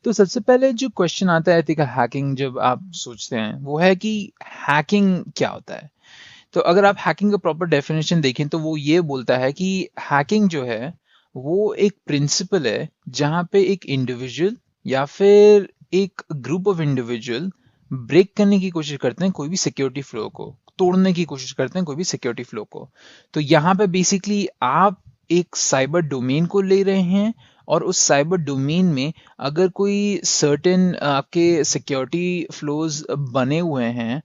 तो सबसे पहले जो क्वेश्चन आता है एथिकल हैकिंग जब आप सोचते हैं वो है कि हैकिंग क्या होता है। तो अगर आप हैकिंग का प्रॉपर डेफिनेशन देखें तो वो ये बोलता है कि हैकिंग जो है वो एक प्रिंसिपल है जहाँ पे एक इंडिविजुअल या फिर एक ग्रुप ऑफ इंडिविजुअल ब्रेक करने की कोशिश करते हैं कोई भी सिक्योरिटी फ्लो को, तोड़ने की कोशिश करते हैं कोई भी सिक्योरिटी फ्लो को। तो यहाँ पे बेसिकली आप एक साइबर डोमेन को ले रहे हैं और उस साइबर डोमेन में अगर कोई सर्टेन आपके सिक्योरिटी फ्लोज बने हुए हैं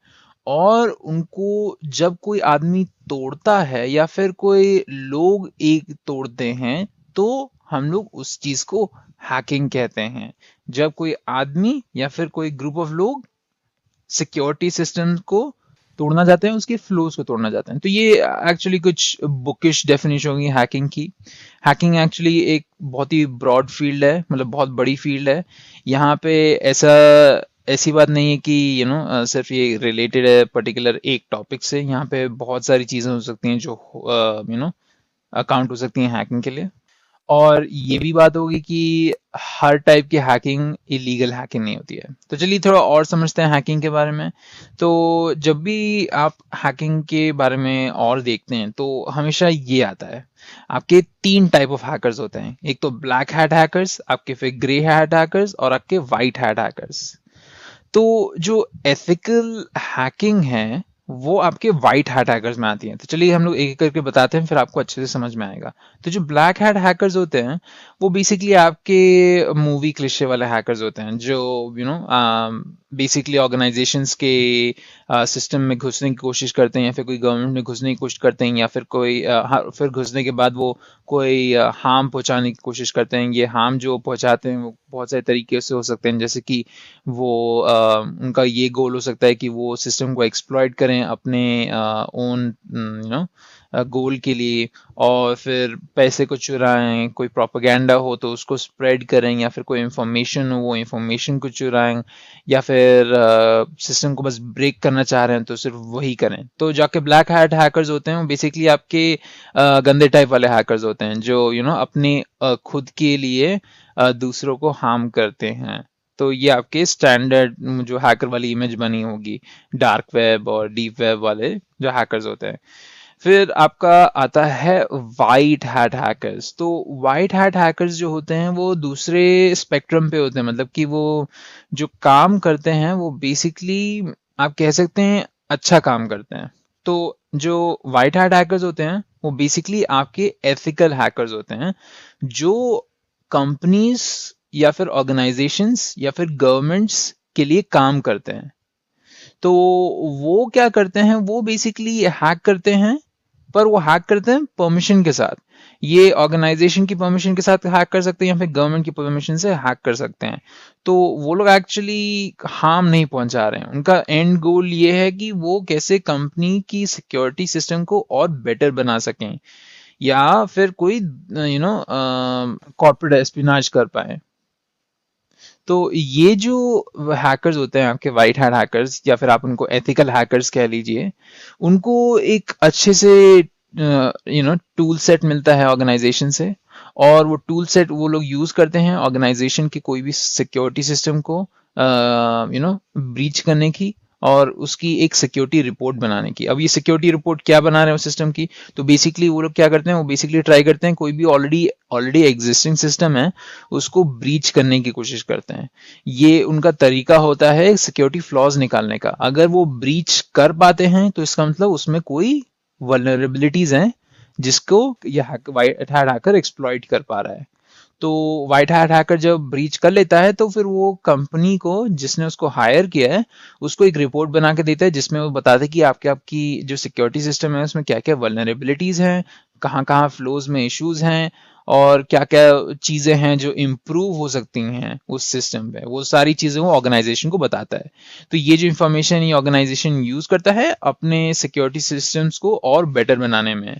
और उनको जब कोई आदमी तोड़ता है या फिर कोई लोग एक तोड़ते हैं तो हम लोग उस चीज को हैकिंग कहते हैं। जब कोई आदमी या फिर कोई ग्रुप ऑफ लोग सिक्योरिटी सिस्टम को तोड़ना चाहते हैं, उसके फ्लोज को तोड़ना चाहते हैं। तो ये एक्चुअली कुछ बुकिश डेफिनेशन होगी हैकिंग की। हैकिंग एक्चुअली एक बहुत ही ब्रॉड फील्ड है, मतलब बहुत बड़ी फील्ड है। यहाँ पे ऐसी बात नहीं है कि सिर्फ ये रिलेटेड है पर्टिकुलर एक टॉपिक से। यहाँ पे बहुत सारी चीजें हो सकती हैं जो अकाउंट हो सकती हैं हैकिंग के लिए। और ये भी बात होगी कि हर टाइप की हैकिंग इलीगल हैकिंग नहीं होती है। तो चलिए थोड़ा और समझते हैं हैकिंग के बारे में। तो जब भी आप हैकिंग के बारे में और देखते हैं तो हमेशा ये आता है, आपके तीन टाइप ऑफ हैकर्स होते हैं। एक तो ब्लैक हैट हैकर्स, आपके फिर ग्रे हैट हैकर्स और आपके वाइट हैट हैकर्स। तो जो एथिकल हैकिंग है वो आपके व्हाइट हैट हैकर्स में आती है। तो चलिए हम लोग एक एक करके बताते हैं, फिर आपको अच्छे से समझ में आएगा। तो जो ब्लैक हैट हैकर्स होते हैं वो बेसिकली आपके मूवी क्लिशे वाले हैकर्स होते हैं, जो बेसिकली ऑर्गेनाइजेशंस के सिस्टम में घुसने की कोशिश करते हैं या फिर कोई गवर्नमेंट में घुसने की कोशिश करते हैं या फिर कोई फिर घुसने के बाद वो कोई हार्म पहुंचाने की कोशिश करते हैं। ये हार्म जो पहुंचाते हैं वो बहुत सारे तरीके से हो सकते हैं, जैसे कि वो उनका ये गोल हो सकता है कि वो सिस्टम को एक्सप्लॉइट करें अपने ओन गोल के लिए, और फिर पैसे को चुराएं। कोई प्रोपेगेंडा हो तो उसको स्प्रेड करें, या फिर कोई इंफॉर्मेशन हो वो इंफॉर्मेशन को चुराएं, या फिर सिस्टम को बस ब्रेक करना चाह रहे हैं तो सिर्फ वही करें। तो जाके ब्लैक हैट हैकर्स होते हैं वो बेसिकली आपके गंदे टाइप वाले हैकर्स होते हैं, जो अपने खुद के लिए दूसरों को हार्म करते हैं। तो ये आपके स्टैंडर्ड जो हैकर वाली इमेज बनी होगी डार्क वेब और डीप वेब वाले जो हैकर्स होते हैं। फिर आपका आता है वाइट हैट हैकर्स। तो वाइट हैट हैकर्स जो होते हैं वो दूसरे स्पेक्ट्रम पे होते हैं, मतलब कि वो जो काम करते हैं वो बेसिकली आप कह सकते हैं अच्छा काम करते हैं। तो जो वाइट हैट हैकर्स होते हैं वो बेसिकली आपके एथिकल हैकर्स होते हैं, जो कंपनीज या फिर ऑर्गेनाइजेशंस या फिर गवर्नमेंट्स के लिए काम करते हैं। तो वो क्या करते हैं, वो बेसिकली हैक करते हैं, पर वो हैक करते हैं परमिशन के साथ। ये ऑर्गेनाइजेशन की परमिशन के साथ हैक कर सकते हैं या फिर गवर्नमेंट की परमिशन से हैक कर सकते हैं। तो वो लोग एक्चुअली हार्म नहीं पहुंचा रहे हैं। उनका एंड गोल ये है कि वो कैसे कंपनी की सिक्योरिटी सिस्टम को और बेटर बना सकें, या फिर कोई कॉर्पोरेट एस्पिनाज कर पाए। तो ये जो हैकर्स होते हैं आपके वाइट हैट हैकर्स, या फिर आप उनको एथिकल हैकर्स कह लीजिए, उनको एक अच्छे से टूल सेट मिलता है ऑर्गेनाइजेशन से, और वो टूल सेट वो लोग यूज करते हैं ऑर्गेनाइजेशन के कोई भी सिक्योरिटी सिस्टम को ब्रीच करने की और उसकी एक सिक्योरिटी रिपोर्ट बनाने की। अब ये सिक्योरिटी रिपोर्ट क्या बना रहे हैं उस सिस्टम की, तो बेसिकली वो लोग क्या करते हैं, वो बेसिकली ट्राई करते हैं कोई भी ऑलरेडी एग्जिस्टिंग सिस्टम है उसको ब्रीच करने की कोशिश करते हैं। ये उनका तरीका होता है सिक्योरिटी फ्लॉज निकालने का। अगर वो ब्रीच कर पाते हैं तो इसका मतलब उसमें कोई वल्नरेबिलिटीज हैं जिसको यह वाइट हैट हैकर एक्सप्लॉइट कर पा रहा है। तो व्हाइट हैट हैकर जब ब्रीच कर लेता है तो फिर वो कंपनी को जिसने उसको हायर किया है उसको एक रिपोर्ट बना के देता है, जिसमें वो बताता है कि आपकी जो सिक्योरिटी सिस्टम है उसमें क्या क्या वल्नरेबिलिटीज हैं, कहाँ कहाँ फ्लोज में इश्यूज हैं, और क्या क्या चीजें हैं जो इम्प्रूव हो सकती हैं उस सिस्टम पे। वो सारी चीजें वो ऑर्गेनाइजेशन को बताता है। तो ये जो इंफॉर्मेशन ये ऑर्गेनाइजेशन यूज करता है अपने सिक्योरिटी सिस्टम्स को और बेटर बनाने में।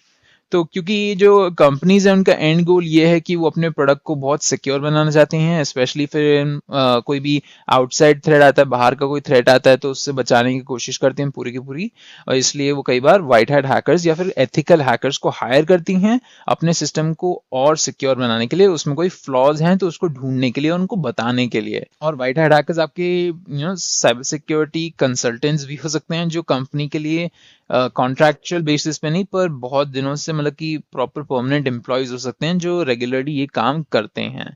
तो क्योंकि जो कंपनीज है उनका एंड गोल ये है कि वो अपने प्रोडक्ट को बहुत सिक्योर बनाना चाहते हैं, स्पेशली फिर कोई भी आउटसाइड थ्रेट आता है, बाहर का कोई थ्रेट आता है तो उससे बचाने की कोशिश करती हैं पूरी की पूरी। और इसलिए वो कई बार व्हाइट हैट हैकर्स या फिर एथिकल हैकर्स को हायर करती हैं अपने सिस्टम को और सिक्योर बनाने के लिए, उसमें कोई फ्लॉज हैं तो उसको ढूंढने के लिए, उनको बताने के लिए। और व्हाइट हैट हैकर्स आपके साइबर सिक्योरिटी कंसल्टेंट्स भी हो सकते हैं, जो कंपनी के लिए कॉन्ट्रैक्चुअल बेसिस पे नहीं पर बहुत दिनों से मतलब कि प्रॉपर परमानेंट एम्प्लॉयज हो सकते हैं जो रेगुलरली ये काम करते हैं।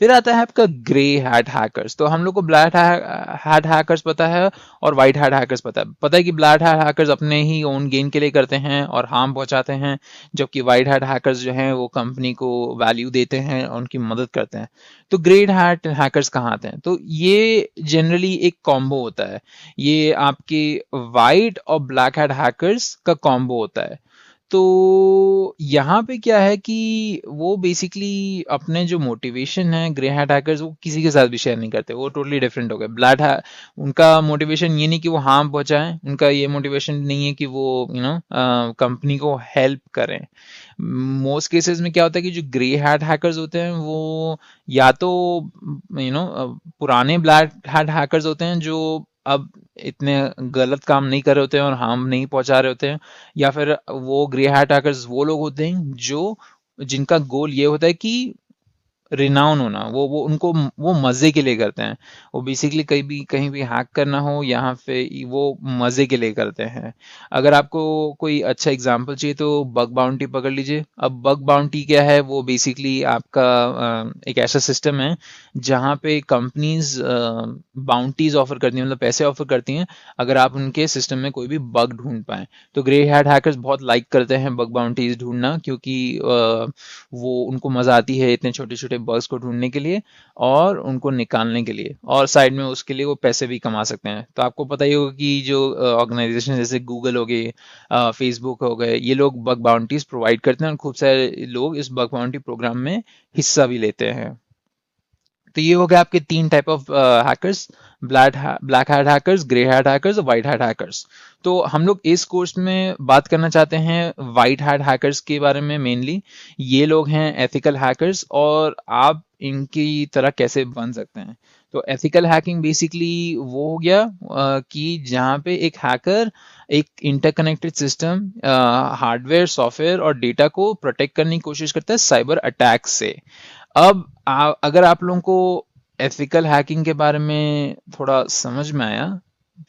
फिर आता है आपका ग्रे हैट हैकर्स। तो हम लोग को ब्लैक हैट हैकर्स पता है और व्हाइट हैट हैकर्स पता है कि ब्लैक हैट हैकर्स अपने ही ओन गेन के लिए करते हैं और हार्म पहुंचाते हैं, जबकि व्हाइट हैट हैकर्स जो हैं वो कंपनी को वैल्यू देते हैं और उनकी मदद करते हैं। तो ग्रे हैट हैकर्स कहाँ आते हैं? तो ये जनरली एक कॉम्बो होता है, ये आपके व्हाइट और ब्लैक हैट हैकर्स का कॉम्बो होता है। तो यहाँ पे क्या है कि वो बेसिकली अपने जो मोटिवेशन है, ग्रे हैट हैकर्स वो किसी के साथ भी शेयर नहीं करते, वो टोटली डिफरेंट हो गए। उनका मोटिवेशन ये नहीं कि वो हार्म पहुंचाएं, उनका ये मोटिवेशन नहीं है कि वो कंपनी को हेल्प करें। मोस्ट केसेस में क्या होता है कि जो ग्रे हैट हैकर्स होते हैं वो या तो पुराने ब्लैक हैट हैकर्स होते हैं जो अब इतने गलत काम नहीं कर रहे होते हैं और हार्म नहीं पहुंचा रहे होते हैं, या फिर वो ग्रे हैट हैकर्स वो लोग होते हैं जो जिनका गोल ये होता है कि रिनाउन होना, वो उनको वो मजे के लिए करते हैं। वो बेसिकली कहीं भी हैक करना हो यहाँ पे वो मजे के लिए करते हैं। अगर आपको कोई अच्छा एग्जांपल चाहिए तो बग बाउंटी पकड़ लीजिए। अब बग बाउंटी क्या है? वो बेसिकली आपका एक ऐसा सिस्टम है जहाँ पे कंपनीज बाउंटीज ऑफर करती हैं, मतलब पैसे ऑफर करती हैं अगर आप उनके सिस्टम में कोई भी बग ढूंढ पाए। तो ग्रे हैट हैकर्स बहुत लाइक करते हैं बग बाउंटीज ढूंढना, क्योंकि वो उनको मजा आती है इतने छोटे छोटे बग्स को ढूंढने के लिए और उनको निकालने के लिए, और साइड में उसके लिए वो पैसे भी कमा सकते हैं। तो आपको पता ही होगा कि जो ऑर्गेनाइजेशन जैसे गूगल हो गए, फेसबुक हो गए, ये लोग बग बाउंटीज प्रोवाइड करते हैं और खूब सारे लोग इस बग बाउंटी प्रोग्राम में हिस्सा भी लेते हैं। तो ये हो गया आपके तीन type of hackers, black hat hackers, grey hat hackers और व्हाइट हैट हैकर्स। तो हम लोग इस कोर्स में बात करना चाहते हैं व्हाइट हैट हैकर्स के बारे में मेनली। ये लोग हैं एथिकल हैकर्स और आप इनकी तरह कैसे बन सकते हैं। तो एथिकल हैकिंग बेसिकली वो हो गया कि जहाँ पे एक हैकर एक इंटरकनेक्टेड सिस्टम, हार्डवेयर, सॉफ्टवेयर और डेटा को प्रोटेक्ट करने की कोशिश करता है साइबर अटैक से। अब अगर आप लोगों को एथिकल हैकिंग के बारे में थोड़ा समझ में आया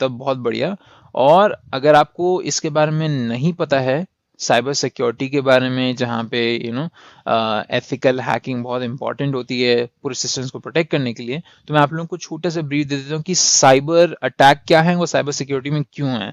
तब बहुत बढ़िया। और अगर आपको इसके बारे में नहीं पता है, साइबर सिक्योरिटी के बारे में, जहाँ पे एथिकल हैकिंग बहुत इंपॉर्टेंट होती है पूरे सिस्टम्स को प्रोटेक्ट करने के लिए, तो मैं आप लोगों को छोटा सा ब्रीफ दे देता हूँ कि साइबर अटैक क्या है, वो साइबर सिक्योरिटी में क्यों है।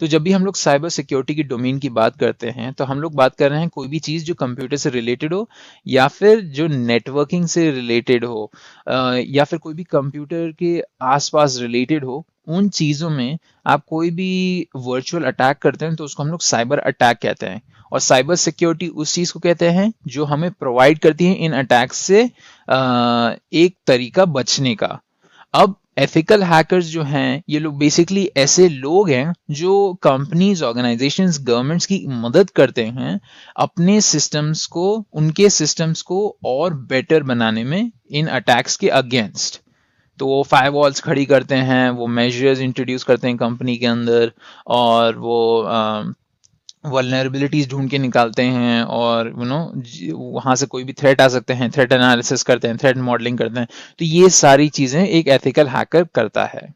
तो जब भी हम लोग साइबर सिक्योरिटी की डोमेन की बात करते हैं तो हम लोग बात कर रहे हैं कोई भी चीज़ जो कंप्यूटर से रिलेटेड हो या फिर जो नेटवर्किंग से रिलेटेड हो, या फिर कोई भी कंप्यूटर के आसपास रिलेटेड हो। उन चीज़ों में आप कोई भी वर्चुअल अटैक करते हैं तो उसको हम लोग साइबर अटैक कहते हैं। और साइबर सिक्योरिटी उस चीज़ को कहते हैं जो हमें प्रोवाइड करती है इन अटैक से एक तरीका बचने का। अब एथिकल हैकर्स जो हैं ये लोग बेसिकली ऐसे लोग हैं जो कंपनीज, ऑर्गेनाइजेशंस, गवर्नमेंट्स की मदद करते हैं अपने सिस्टम्स को, उनके सिस्टम्स को और बेटर बनाने में इन अटैक्स के अगेंस्ट। तो वो फायरवॉल्स खड़ी करते हैं, वो मेजर्स इंट्रोड्यूस करते हैं कंपनी के अंदर, और वो वल्नरेबिलिटीज ढूंढ के निकालते हैं, और वहां से कोई भी थ्रेट आ सकते हैं, थ्रेट एनालिसिस करते हैं, थ्रेट मॉडलिंग करते हैं। तो ये सारी चीजें एक एथिकल हैकर करता है।